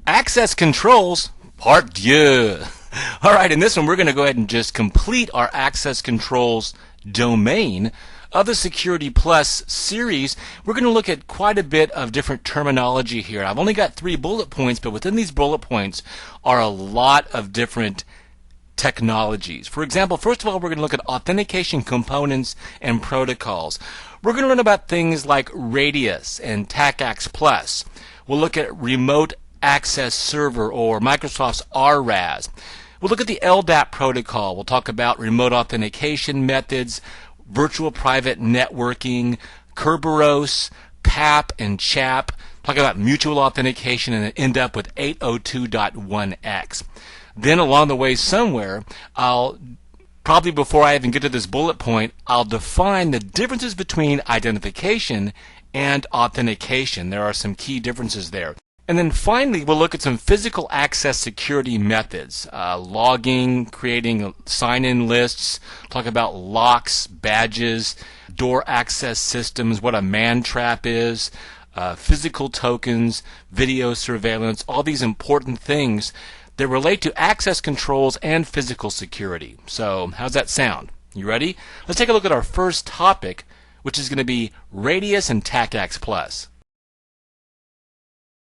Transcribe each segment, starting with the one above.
Access controls, part 2. All right, in this one, we're going to go ahead and just complete our access controls domain of the Security Plus series. We're going to look at quite a bit of different terminology here. I've only got 3 bullet points, but within these bullet points are a lot of different technologies. For example, first of all, we're going to look at authentication components and protocols. We're going to learn about things like Radius and TACACS Plus. We'll look at remote access server, or Microsoft's RAS. We'll look at the LDAP protocol. We'll talk about remote authentication methods, virtual private networking, Kerberos, PAP, and CHAP. Talk about mutual authentication and end up with 802.1x. Then along the way somewhere, probably before I even get to this bullet point, I'll define the differences between identification and authentication. There are some key differences there. And then finally, we'll look at some physical access security methods, logging, creating sign-in lists, talk about locks, badges, door access systems, what a man trap is, physical tokens, video surveillance, all these important things that relate to access controls and physical security. So, how's that sound? You ready? Let's take a look at our first topic, which is going to be Radius and TACACS Plus.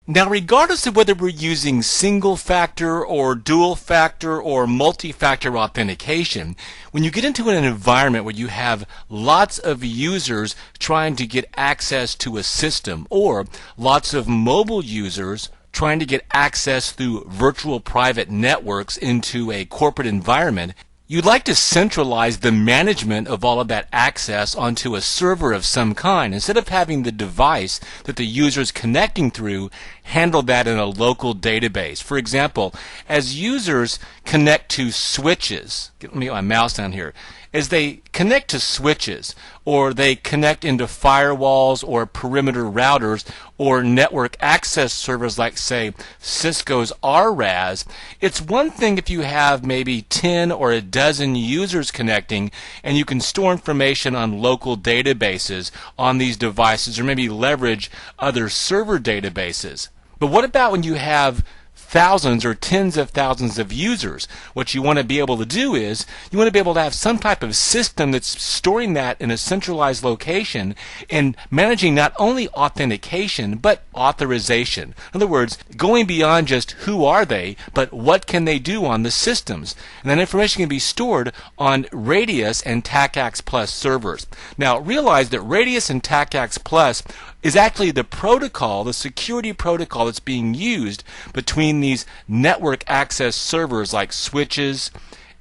Now, regardless of whether we're using single-factor or dual-factor or multi-factor authentication, when you get into an environment where you have lots of users trying to get access to a system, or lots of mobile users trying to get access through virtual private networks into a corporate environment, you'd like to centralize the management of all of that access onto a server of some kind, instead of having the device that the user is connecting through handle that in a local database. For example, as users connect to switches, let me get my mouse down here, as they connect to switches, or they connect into firewalls or perimeter routers or network access servers like, say, Cisco's RAS, it's one thing if you have maybe 10 or a dozen users connecting and you can store information on local databases on these devices, or maybe leverage other server databases. But what about when you have thousands or tens of thousands of users? What you want to be able to do is you want to be able to have some type of system that's storing that in a centralized location and managing not only authentication but authorization. In other words, going beyond just who are they, but what can they do on the systems. And that information can be stored on Radius and TACACS Plus servers. Now realize that Radius and TACACS Plus is actually the protocol, the security protocol that's being used between these network access servers like switches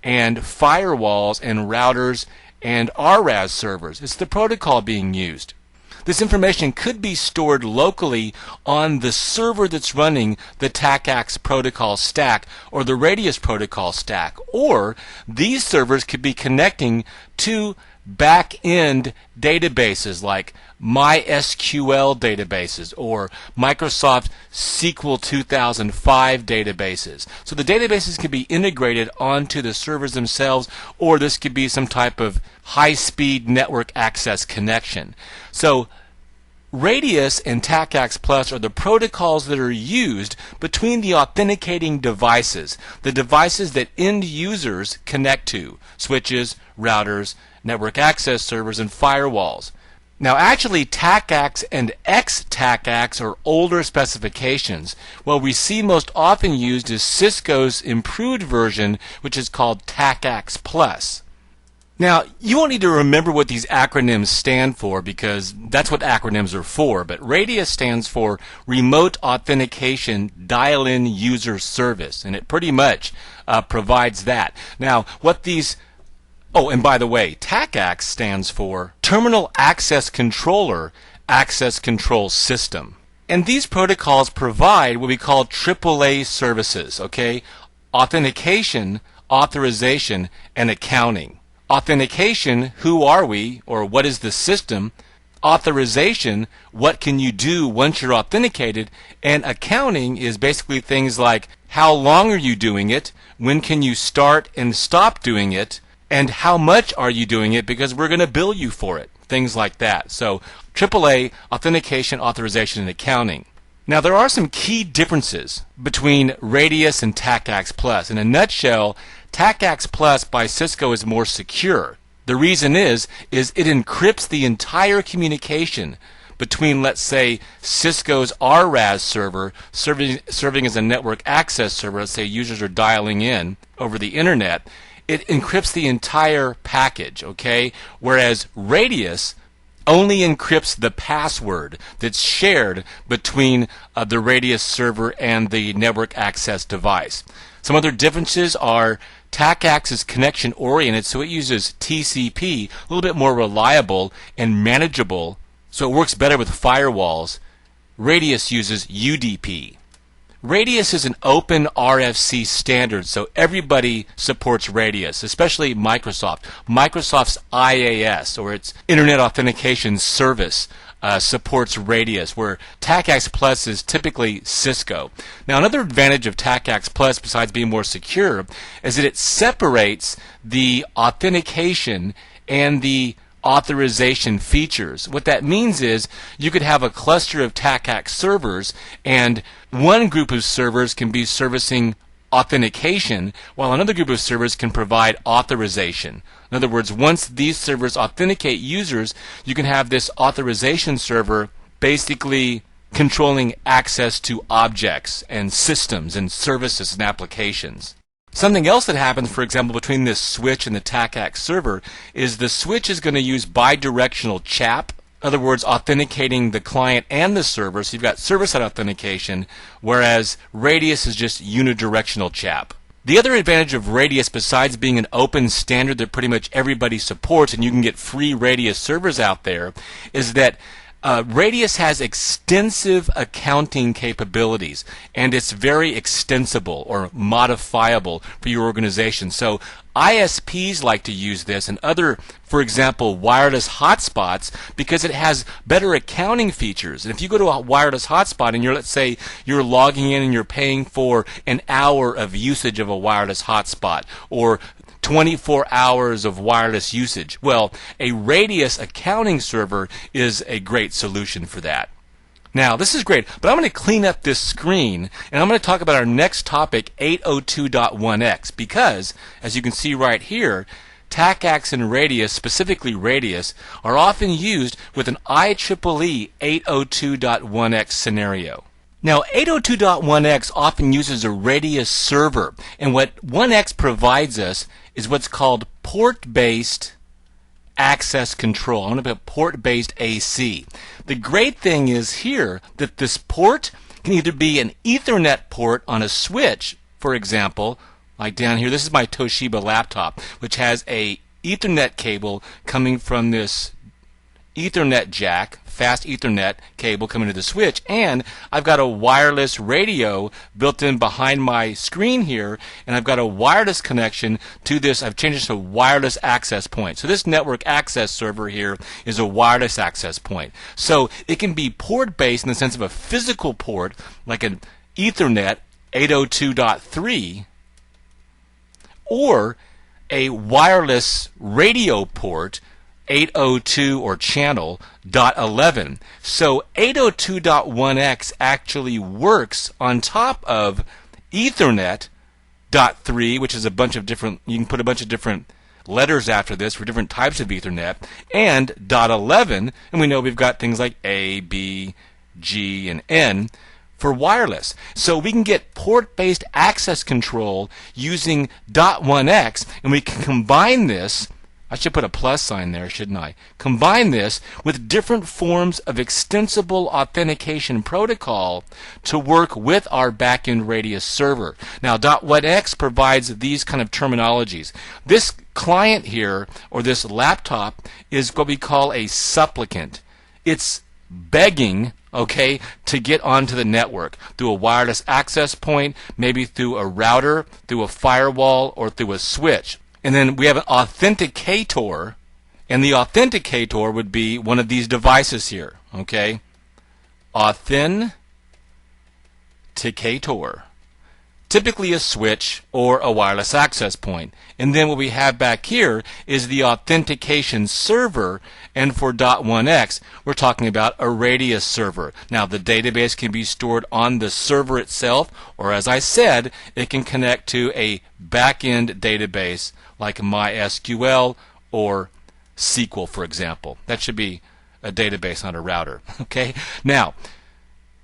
and firewalls and routers and RAS servers. It's the protocol being used. This information could be stored locally on the server that's running the TACACS protocol stack or the Radius protocol stack, or these servers could be connecting to back-end databases like MySQL databases or Microsoft SQL 2005 databases. So the databases can be integrated onto the servers themselves, or this could be some type of high-speed network access connection. So Radius and TACACS Plus are the protocols that are used between the authenticating devices, the devices that end users connect to, switches, routers, network access servers, and firewalls. Now actually TACACS and ex-TACACS are older specifications. What we see most often used is Cisco's improved version, which is called TACACS Plus. Now, you won't need to remember what these acronyms stand for because that's what acronyms are for, but Radius stands for Remote Authentication Dial-In User Service, and it pretty much provides that. Now, what these Oh, and by the way, TACACS stands for Terminal Access Controller Access Control System. And these protocols provide what we call AAA services, okay? Authentication, authorization, and accounting. Authentication, who are we, or what is the system? Authorization, what can you do once you're authenticated? And accounting is basically things like how long are you doing it, when can you start and stop doing it, and how much are you doing it because we're going to bill you for it. Things like that. So AAA, authentication, authorization, and accounting. Now there are some key differences between Radius and TACACS Plus. In a nutshell, TACACS Plus by Cisco is more secure. The reason is it encrypts the entire communication between, let's say, Cisco's RAS server serving as a network access server. Let's say users are dialing in over the internet. It encrypts the entire package, okay? Whereas Radius only encrypts the password that's shared between the Radius server and the network access device. Some other differences are TACACS is connection oriented, so it uses TCP, a little bit more reliable and manageable, so it works better with firewalls. Radius uses UDP. Radius is an open RFC standard, so everybody supports Radius, especially Microsoft. Microsoft's IAS, or its Internet Authentication Service, supports Radius, where TACACS Plus is typically Cisco. Now, another advantage of TACACS Plus, besides being more secure, is that it separates the authentication and the authorization features. What that means is you could have a cluster of TACACS servers, and one group of servers can be servicing authentication, while another group of servers can provide authorization. In other words, once these servers authenticate users, you can have this authorization server basically controlling access to objects and systems and services and applications. Something else that happens, for example, between this switch and the TACACS server is the switch is going to use bidirectional CHAP. In other words, authenticating the client and the server. So you've got server-side authentication, whereas Radius is just unidirectional CHAP. The other advantage of Radius, besides being an open standard that pretty much everybody supports, and you can get free Radius servers out there, is that Radius has extensive accounting capabilities, and it's very extensible or modifiable for your organization. So ISPs like to use this and other, for example, wireless hotspots, because it has better accounting features. And if you go to a wireless hotspot and let's say you're logging in and you're paying for an hour of usage of a wireless hotspot, or 24 hours of wireless usage. Well, a Radius accounting server is a great solution for that. Now, this is great, but I'm going to clean up this screen, and I'm going to talk about our next topic, 802.1x, because, as you can see right here, TACACS and Radius, specifically Radius, are often used with an IEEE 802.1x scenario. Now, 802.1x often uses a Radius server, and what 1x provides us is what's called port-based access control. I'm going to put port-based AC. The great thing is here that this port can either be an Ethernet port on a switch, for example, like down here. This is my Toshiba laptop, which has a Ethernet cable coming from this Ethernet jack, fast Ethernet cable coming to the switch, and I've got a wireless radio built in behind my screen here, and I've got a wireless connection to this. I've changed it to wireless access point. So this network access server here is a wireless access point. So it can be port-based in the sense of a physical port, like an Ethernet 802.3, or a wireless radio port 802 or channel .11. So 802.1x actually works on top of Ethernet .3, which is a bunch of different, you can put a bunch of different letters after this for different types of Ethernet, and .11, and we know we've got things like A, B, G, and N for wireless. So we can get port-based access control using .1x, and we can combine this. I should put a plus sign there, shouldn't I? Combine this with different forms of extensible authentication protocol to work with our backend Radius server. Now, .1x provides these kind of terminologies. This client here, or this laptop, is what we call a supplicant. It's begging, okay, to get onto the network through a wireless access point, maybe through a router, through a firewall, or through a switch. And then we have an authenticator, and the authenticator would be one of these devices here, okay? Authenticator. typically a switch or a wireless access point. And then what we have back here is the authentication server, and for .1x, we're talking about a radius server. Now, the database can be stored on the server itself, or as I said, it can connect to a back-end database like MySQL or SQL, for example. That should be a database, not a router. Okay? Now,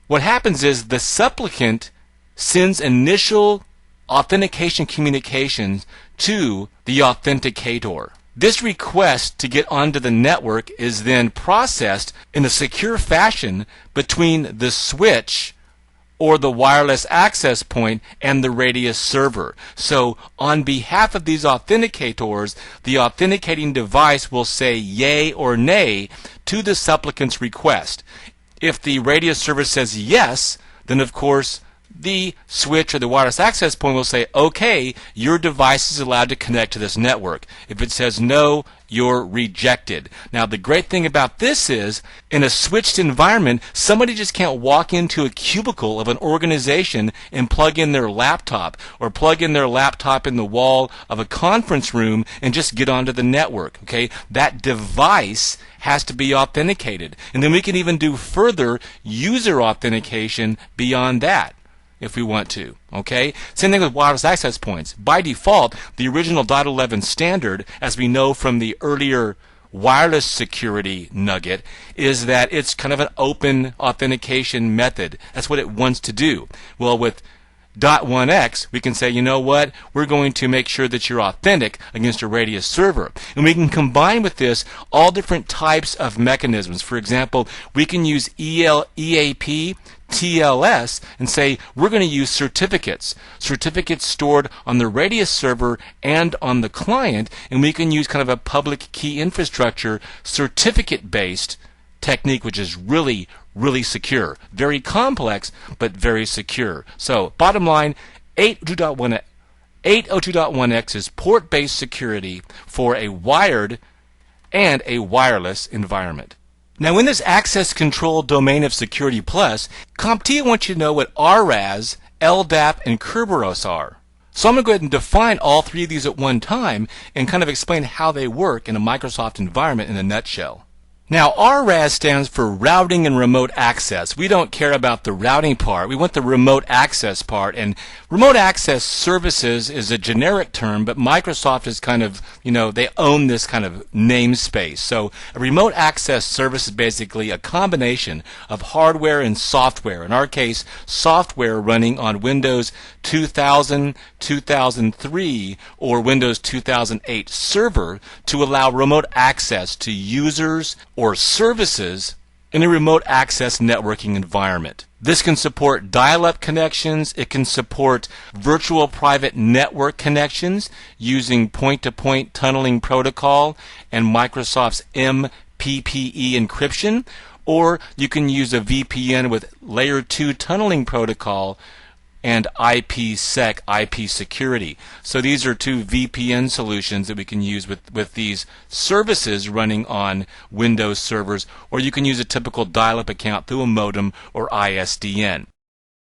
what happens is the supplicant sends initial authentication communications to the authenticator. This request to get onto the network is then processed in a secure fashion between the switch or the wireless access point and the radius server. So on behalf of these authenticators, the authenticating device will say yay or nay to the supplicant's request. If the radius server says yes, then of course the switch or the wireless access point will say, okay, your device is allowed to connect to this network. If it says no, you're rejected. Now, the great thing about this is, in a switched environment, somebody just can't walk into a cubicle of an organization and plug in their laptop, or plug in their laptop in the wall of a conference room and just get onto the network. Okay? That device has to be authenticated. And then we can even do further user authentication beyond that, if we want to. Okay? Same thing with wireless access points. By default, the original .11 standard, as we know from the earlier wireless security nugget, is that it's kind of an open authentication method. That's what it wants to do. Well, with .1x, we can say, you know what, we're going to make sure that you're authentic against a radius server. And we can combine with this all different types of mechanisms. For example, we can use EAP, TLS, and say we're going to use certificates stored on the radius server and on the client, and we can use kind of a public key infrastructure certificate-based technique, which is really secure. Very complex, but very secure. So, bottom line, 802.1x is port-based security for a wired and a wireless environment. Now, in this access control domain of Security Plus, CompTIA wants you to know what RAS, LDAP, and Kerberos are. So I'm going to go ahead and define all three of these at one time and kind of explain how they work in a Microsoft environment in a nutshell. Now, RAS stands for Routing and Remote Access. We don't care about the routing part. We want the remote access part. And remote access services is a generic term, but Microsoft is kind of, they own this kind of namespace. So a remote access service is basically a combination of hardware and software. In our case, software running on Windows 2000, 2003, or Windows 2008 server to allow remote access to users or services in a remote access networking environment. This can support dial-up connections. It can support virtual private network connections using point-to-point tunneling protocol and Microsoft's MPPE encryption, or you can use a VPN with layer 2 tunneling protocol and IPsec, IP security. So these are two VPN solutions that we can use with these services running on Windows servers, or you can use a typical dial-up account through a modem or ISDN.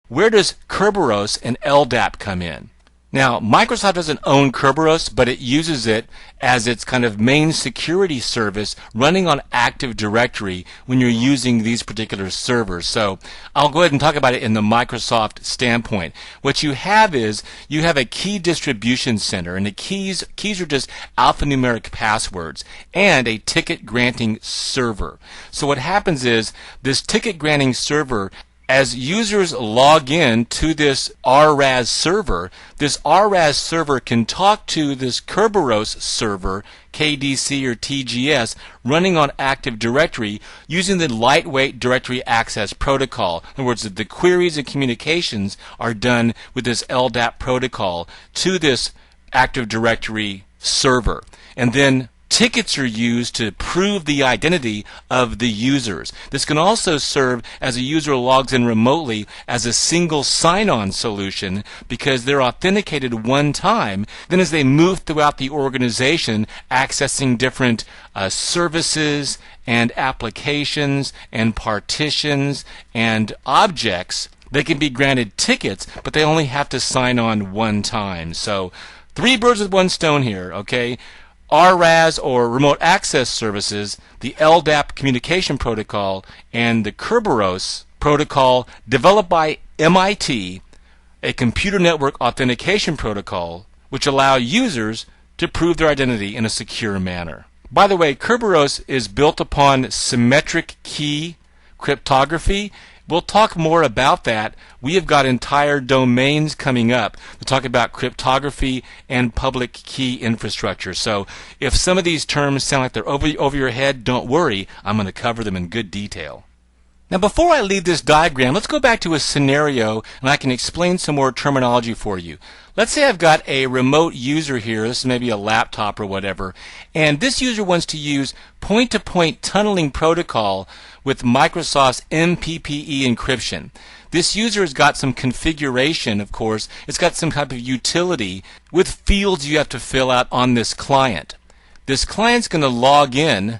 Where does Kerberos and LDAP come in? Now, Microsoft doesn't own Kerberos, but it uses it as its kind of main security service running on Active Directory when you're using these particular servers. So I'll go ahead and talk about it in the Microsoft standpoint. What you have is you have a key distribution center, and the keys are just alphanumeric passwords, and a ticket granting server. So what happens is this ticket granting server, as users log in to this RAS server can talk to this Kerberos server, KDC or TGS, running on Active Directory using the lightweight directory access protocol. In other words, the queries and communications are done with this LDAP protocol to this Active Directory server. And then tickets are used to prove the identity of the users. This can also serve as a user logs in remotely as a single sign-on solution because they're authenticated one time. Then as they move throughout the organization, accessing different services and applications and partitions and objects, they can be granted tickets, but they only have to sign on one time. So 3 birds with 1 stone here, okay? RAS, or Remote Access Services, the LDAP communication protocol, and the Kerberos protocol developed by MIT, a computer network authentication protocol which allow users to prove their identity in a secure manner. By the way, Kerberos is built upon symmetric key cryptography. We'll talk more about that. We have got entire domains coming up to talk about cryptography and public key infrastructure. So if some of these terms sound like they're over your head, don't worry. I'm going to cover them in good detail. Now, before I leave this diagram, let's go back to a scenario and I can explain some more terminology for you. Let's say I've got a remote user here, this is maybe a laptop or whatever, and this user wants to use point-to-point tunneling protocol with Microsoft's MPPE encryption. This user has got some configuration, of course. It's got some type of utility with fields you have to fill out on this client. This client's going to log in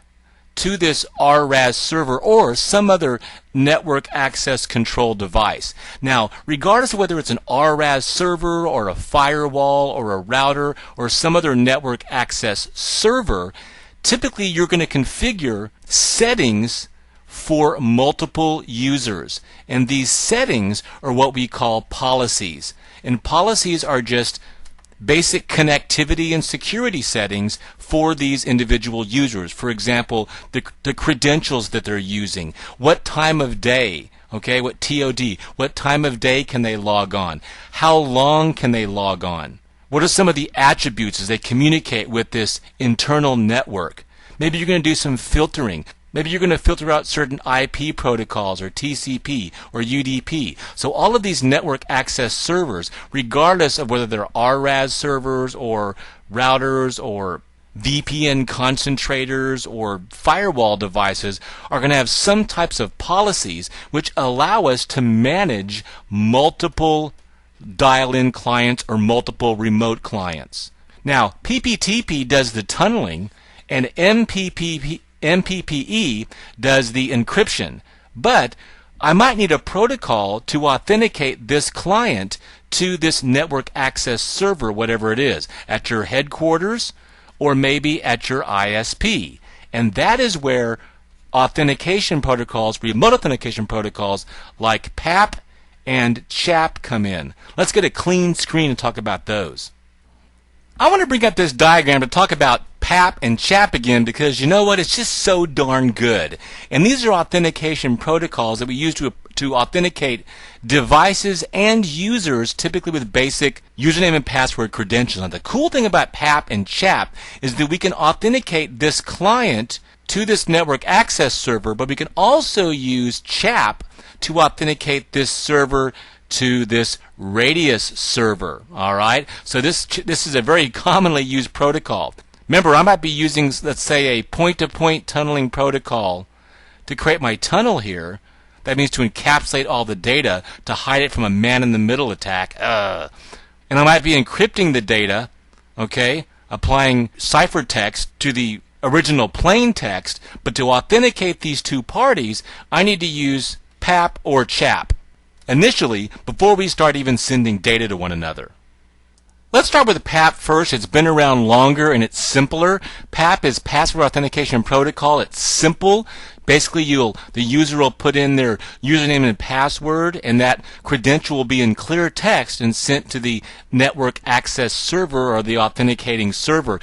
to this RAS server or some other network access control device. Now, regardless of whether it's an RAS server or a firewall or a router or some other network access server, typically you're going to configure settings for multiple users. And these settings are what we call policies. And policies are just basic connectivity and security settings for these individual users. For example, the credentials that they're using, what time of day, okay, what TOD, what time of day can they log on, how long can they log on, what are some of the attributes as they communicate with this internal network. Maybe you're going to do some filtering. Maybe you're going to filter out certain IP protocols or TCP or UDP. So all of these network access servers, regardless of whether they're RAS servers or routers or VPN concentrators or firewall devices, are going to have some types of policies which allow us to manage multiple dial-in clients or multiple remote clients. Now, PPTP does the tunneling and MPPE does the encryption, but I might need a protocol to authenticate this client to this network access server, whatever it is, at your headquarters or maybe at your ISP. And that is where authentication protocols, remote authentication protocols like PAP and CHAP come in. Let's get a clean screen and talk about those. I want to bring up this diagram to talk about PAP and CHAP again because you know what? It's just so darn good. And these are authentication protocols that we use to authenticate devices and users, typically with basic username and password credentials. Now, the cool thing about PAP and CHAP is that we can authenticate this client to this network access server, but we can also use CHAP to authenticate this server to this radius server. All right, so this is a very commonly used protocol. Remember, I might be using, let's say, a point-to-point tunneling protocol to create my tunnel here. That means to encapsulate all the data to hide it from a man-in-the-middle attack. And I might be encrypting the data, okay, applying ciphertext to the original plain text, but to authenticate these two parties, I need to use PAP or CHAP initially before we start even sending data to one another. Let's start with PAP first. It's been around longer and it's simpler. PAP is Password Authentication Protocol. It's simple. Basically, the user will put in their username and password, and that credential will be in clear text and sent to the network access server or the authenticating server.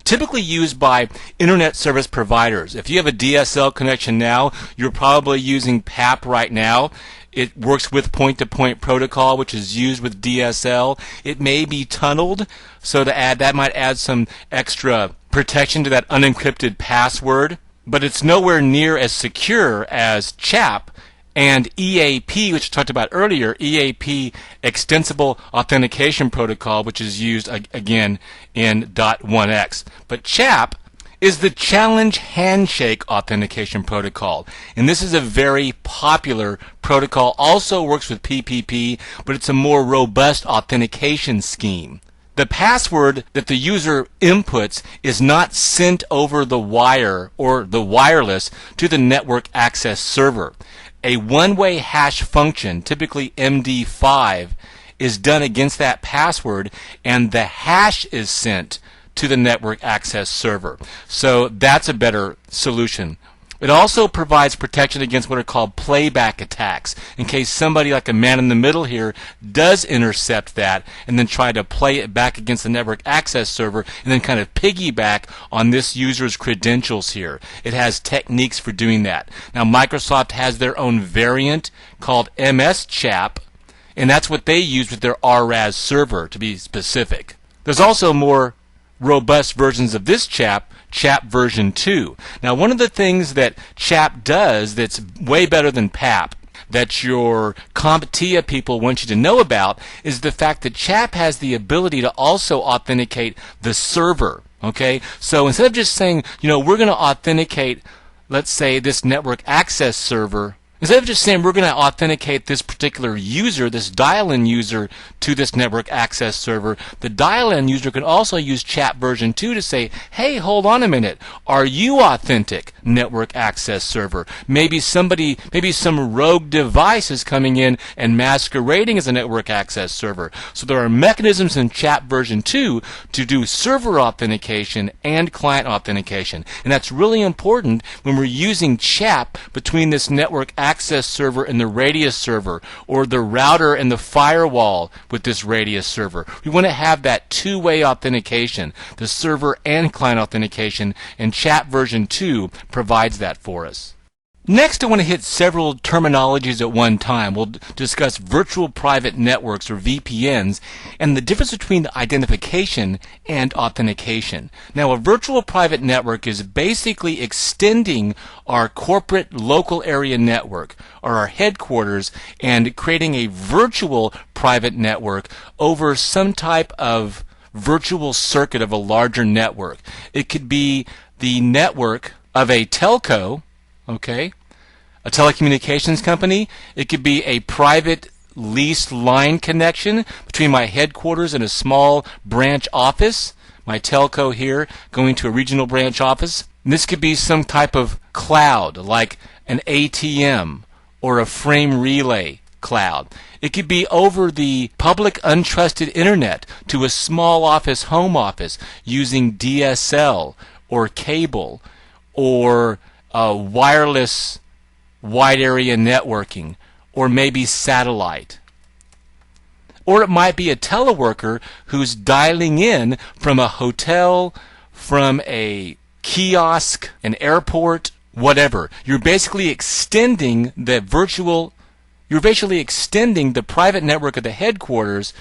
Typically used by internet service providers. If you have a DSL connection now, you're probably using PAP right now. It works with point-to-point protocol, which is used with DSL. It may be tunneled, so that might add some extra protection to that unencrypted password. But it's nowhere near as secure as CHAP and EAP, which I talked about earlier, EAP, Extensible Authentication Protocol, which is used again in .1x. But CHAP is the Challenge Handshake Authentication Protocol. And this is a very popular protocol. Also works with PPP, but it's a more robust authentication scheme. The password that the user inputs is not sent over the wire or the wireless to the network access server. a one-way hash function, typically MD5, is done against that password, and the hash is sent to the network access server. So that's a better solution. It also provides protection against what are called playback attacks, in case somebody like a man in the middle here does intercept that and then try to play it back against the network access server and then kind of piggyback on this user's credentials here. It has techniques for doing that. Now, Microsoft has their own variant called MS-CHAP, and that's what they use with their RAS server, to be specific. There's also more robust versions of this CHAP version 2. Now, one of the things that CHAP does that's way better than PAP, that your CompTIA people want you to know about, is the fact that CHAP has the ability to also authenticate the server. Okay? So instead of just saying, we're going to authenticate, let's say, this network access server, instead of just saying we're going to authenticate this particular user, this dial-in user, to this network access server, the dial-in user can also use CHAP version 2 to say, hey, hold on a minute, are you authentic network access server? Maybe some rogue device is coming in and masquerading as a network access server. So there are mechanisms in CHAP version 2 to do server authentication and client authentication. And that's really important when we're using CHAP between this network access server and the radius server, or the router and the firewall with this radius server. We want to have that two-way authentication, the server and client authentication, and CHAP version 2 provides that for us. Next, I want to hit several terminologies at one time. We'll discuss virtual private networks, or VPNs, and the difference between identification and authentication. Now, a virtual private network is basically extending our corporate local area network, or our headquarters, and creating a virtual private network over some type of virtual circuit of a larger network. It could be the network of a telco, okay, a telecommunications company. It could be a private leased line connection between my headquarters and a small branch office, my telco here going to a regional branch office. And this could be some type of cloud, like an ATM or a frame relay cloud. It could be over the public untrusted internet to a small office, home office, using DSL or cable or wireless wide area networking, or maybe satellite. Or it might be a teleworker who's dialing in from a hotel, from a kiosk, an airport, whatever. You're basically extending the private network of the headquarters,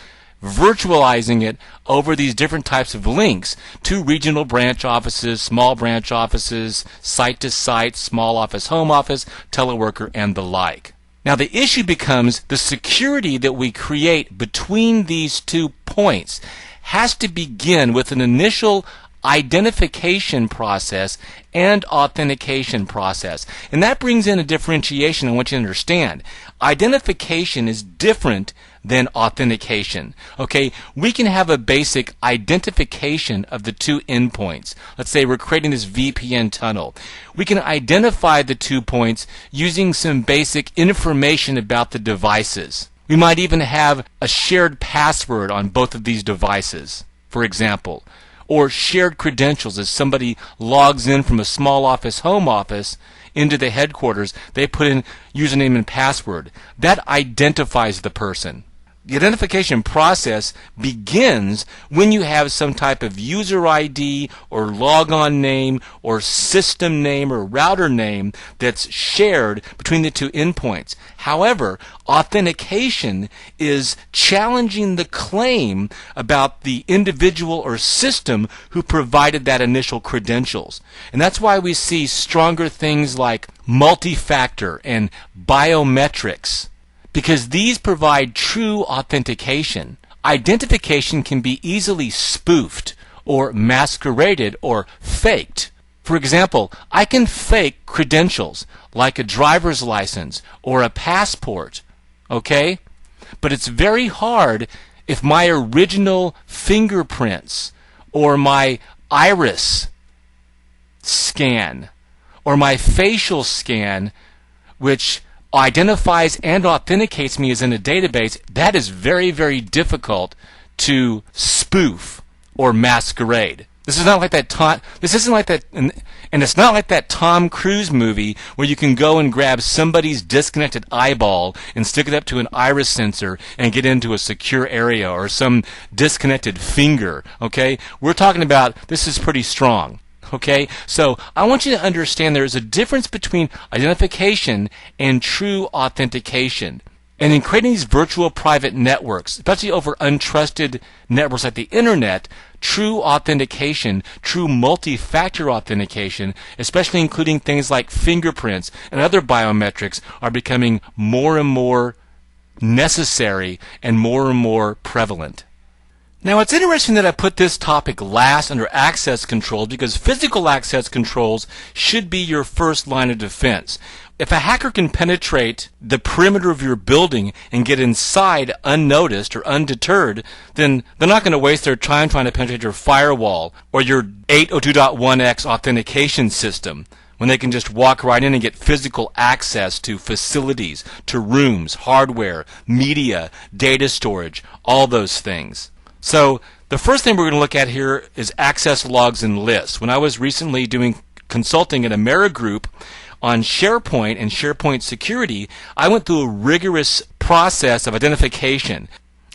virtualizing it over these different types of links to regional branch offices, small branch offices, site to site, small office, home office, teleworker, and the like. Now, the issue becomes the security that we create between these 2 points has to begin with an initial identification process and authentication process. And that brings in a differentiation I want you to understand. Identification is different than authentication. Okay, we can have a basic identification of the 2 endpoints. Let's say we're creating this VPN tunnel. We can identify the 2 points using some basic information about the devices. We might even have a shared password on both of these devices, for example, or shared credentials. As somebody logs in from a small office, home office, into the headquarters, they put in username and password. That identifies the person. The identification process begins when you have some type of user ID or logon name or system name or router name that's shared between the 2 endpoints. However, authentication is challenging the claim about the individual or system who provided that initial credentials. And that's why we see stronger things like multi-factor and biometrics, because these provide true authentication. Identification can be easily spoofed or masqueraded or faked. For example, I can fake credentials like a driver's license or a passport, okay? But it's very hard if my original fingerprints or my iris scan or my facial scan, which identifies and authenticates me as in a database, that is very, very difficult to spoof or masquerade. This is not like that this isn't like that, and it's not like that Tom Cruise movie where you can go and grab somebody's disconnected eyeball and stick it up to an iris sensor and get into a secure area, or some disconnected finger, okay? We're talking about, this is pretty strong, okay? So I want you to understand there is a difference between identification and true authentication. And in creating these virtual private networks, especially over untrusted networks like the internet, true authentication, true multi-factor authentication, especially including things like fingerprints and other biometrics, are becoming more and more necessary and more prevalent. Now, it's interesting that I put this topic last under access controls, because physical access controls should be your first line of defense. If a hacker can penetrate the perimeter of your building and get inside unnoticed or undeterred, then they're not going to waste their time trying to penetrate your firewall or your 802.1x authentication system, when they can just walk right in and get physical access to facilities, to rooms, hardware, media, data storage, all those things. So the first thing we're going to look at here is access logs and lists. When I was recently doing consulting at Amerigroup on SharePoint and SharePoint security, I went through a rigorous process of identification.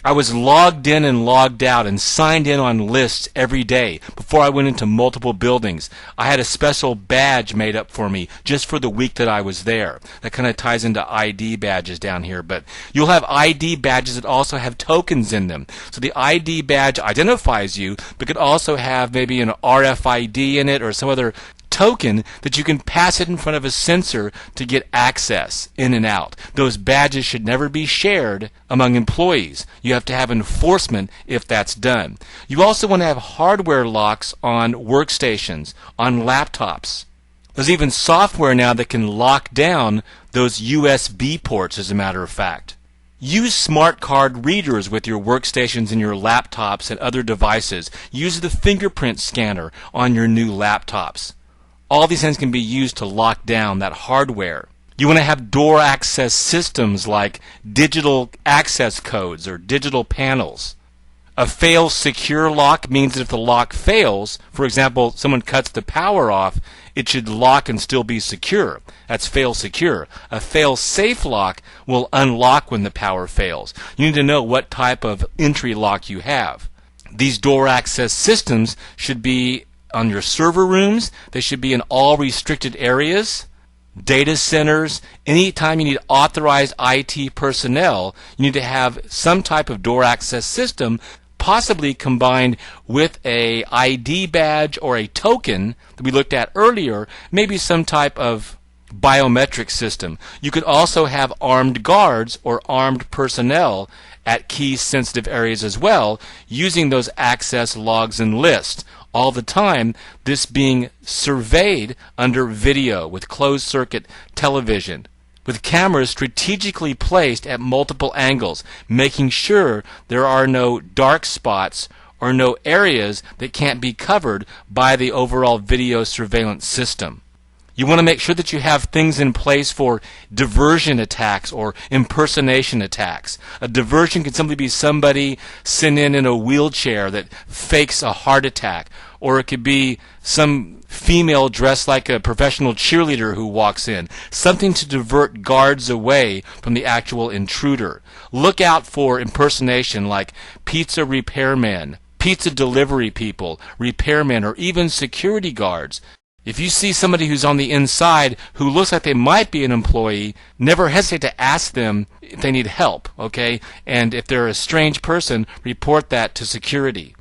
I was logged in and logged out and signed in on lists every day before I went into multiple buildings. I had a special badge made up for me just for the week that I was there. That kind of ties into ID badges down here, but you'll have ID badges that also have tokens in them. So the ID badge identifies you, but could also have maybe an RFID in it or some other token that you can pass it in front of a sensor to get access in and out. Those badges should never be shared among employees. You have to have enforcement if that's done. You also want to have hardware locks on workstations, on laptops. There's even software now that can lock down those USB ports, as a matter of fact. Use smart card readers with your workstations and your laptops and other devices. Use the fingerprint scanner on your new laptops. All these things can be used to lock down that hardware. You want to have door access systems like digital access codes or digital panels. A fail secure lock means that if the lock fails, for example, someone cuts the power off, it should lock and still be secure. That's fail secure. A fail safe lock will unlock when the power fails. You need to know what type of entry lock you have. These door access systems should be on your server rooms. They should be in all restricted areas, data centers. Anytime you need authorized IT personnel, you need to have some type of door access system, possibly combined with a ID badge or a token that we looked at earlier, maybe some type of biometric system. You could also have armed guards or armed personnel at key sensitive areas as well, using those access logs and lists all the time, this being surveyed under video with closed circuit television, with cameras strategically placed at multiple angles, making sure there are no dark spots or no areas that can't be covered by the overall video surveillance system. You want to make sure that you have things in place for diversion attacks or impersonation attacks. A diversion can simply be somebody sent in a wheelchair that fakes a heart attack, or it could be some female dressed like a professional cheerleader who walks in. Something to divert guards away from the actual intruder. Look out for impersonation like pizza repairmen, pizza delivery people, repairmen, or even security guards. If you see somebody who's on the inside who looks like they might be an employee, never hesitate to ask them if they need help, okay? And if they're a strange person, report that to security.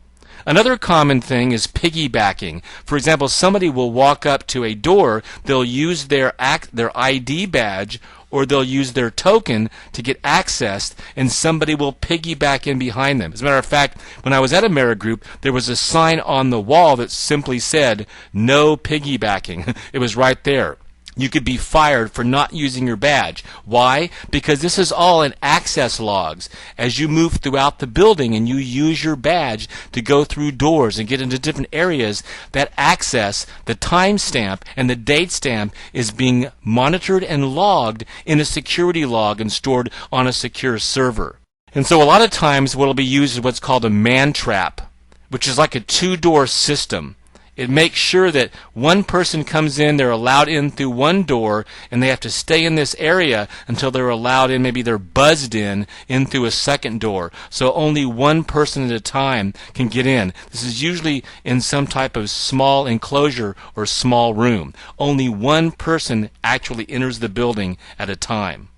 Another common thing is piggybacking. For example, somebody will walk up to a door, they'll use their ID badge or they'll use their token to get accessed, and somebody will piggyback in behind them. As a matter of fact, when I was at Amerigroup, there was a sign on the wall that simply said, "No piggybacking." It was right there. You could be fired for not using your badge. Why? Because this is all in access logs. As you move throughout the building and you use your badge to go through doors and get into different areas, that access, the timestamp, and the date stamp is being monitored and logged in a security log and stored on a secure server. And so a lot of times what will be used is what's called a man trap, which is like a two-door system. It makes sure that one person comes in, they're allowed in through one door, and they have to stay in this area until they're allowed in, maybe they're buzzed in through a second door. So only one person at a time can get in. This is usually in some type of small enclosure or small room. Only one person actually enters the building at a time.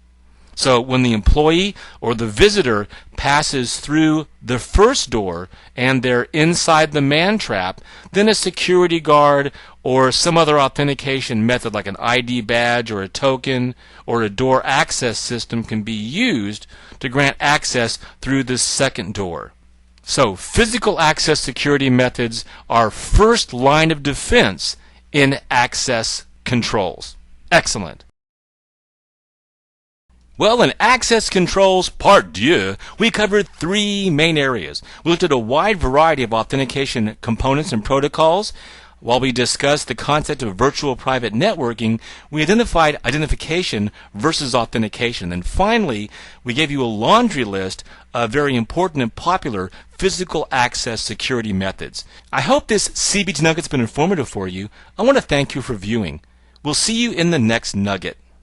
So when the employee or the visitor passes through the first door and they're inside the man trap, then a security guard or some other authentication method like an ID badge or a token or a door access system can be used to grant access through the second door. So physical access security methods are first line of defense in access controls. Excellent. Well, in Access Controls Part 2, we covered three main areas. We looked at a wide variety of authentication components and protocols. While we discussed the concept of virtual private networking, we identified identification versus authentication. And finally, we gave you a laundry list of very important and popular physical access security methods. I hope this CBT Nugget's been informative for you. I want to thank you for viewing. We'll see you in the next nugget.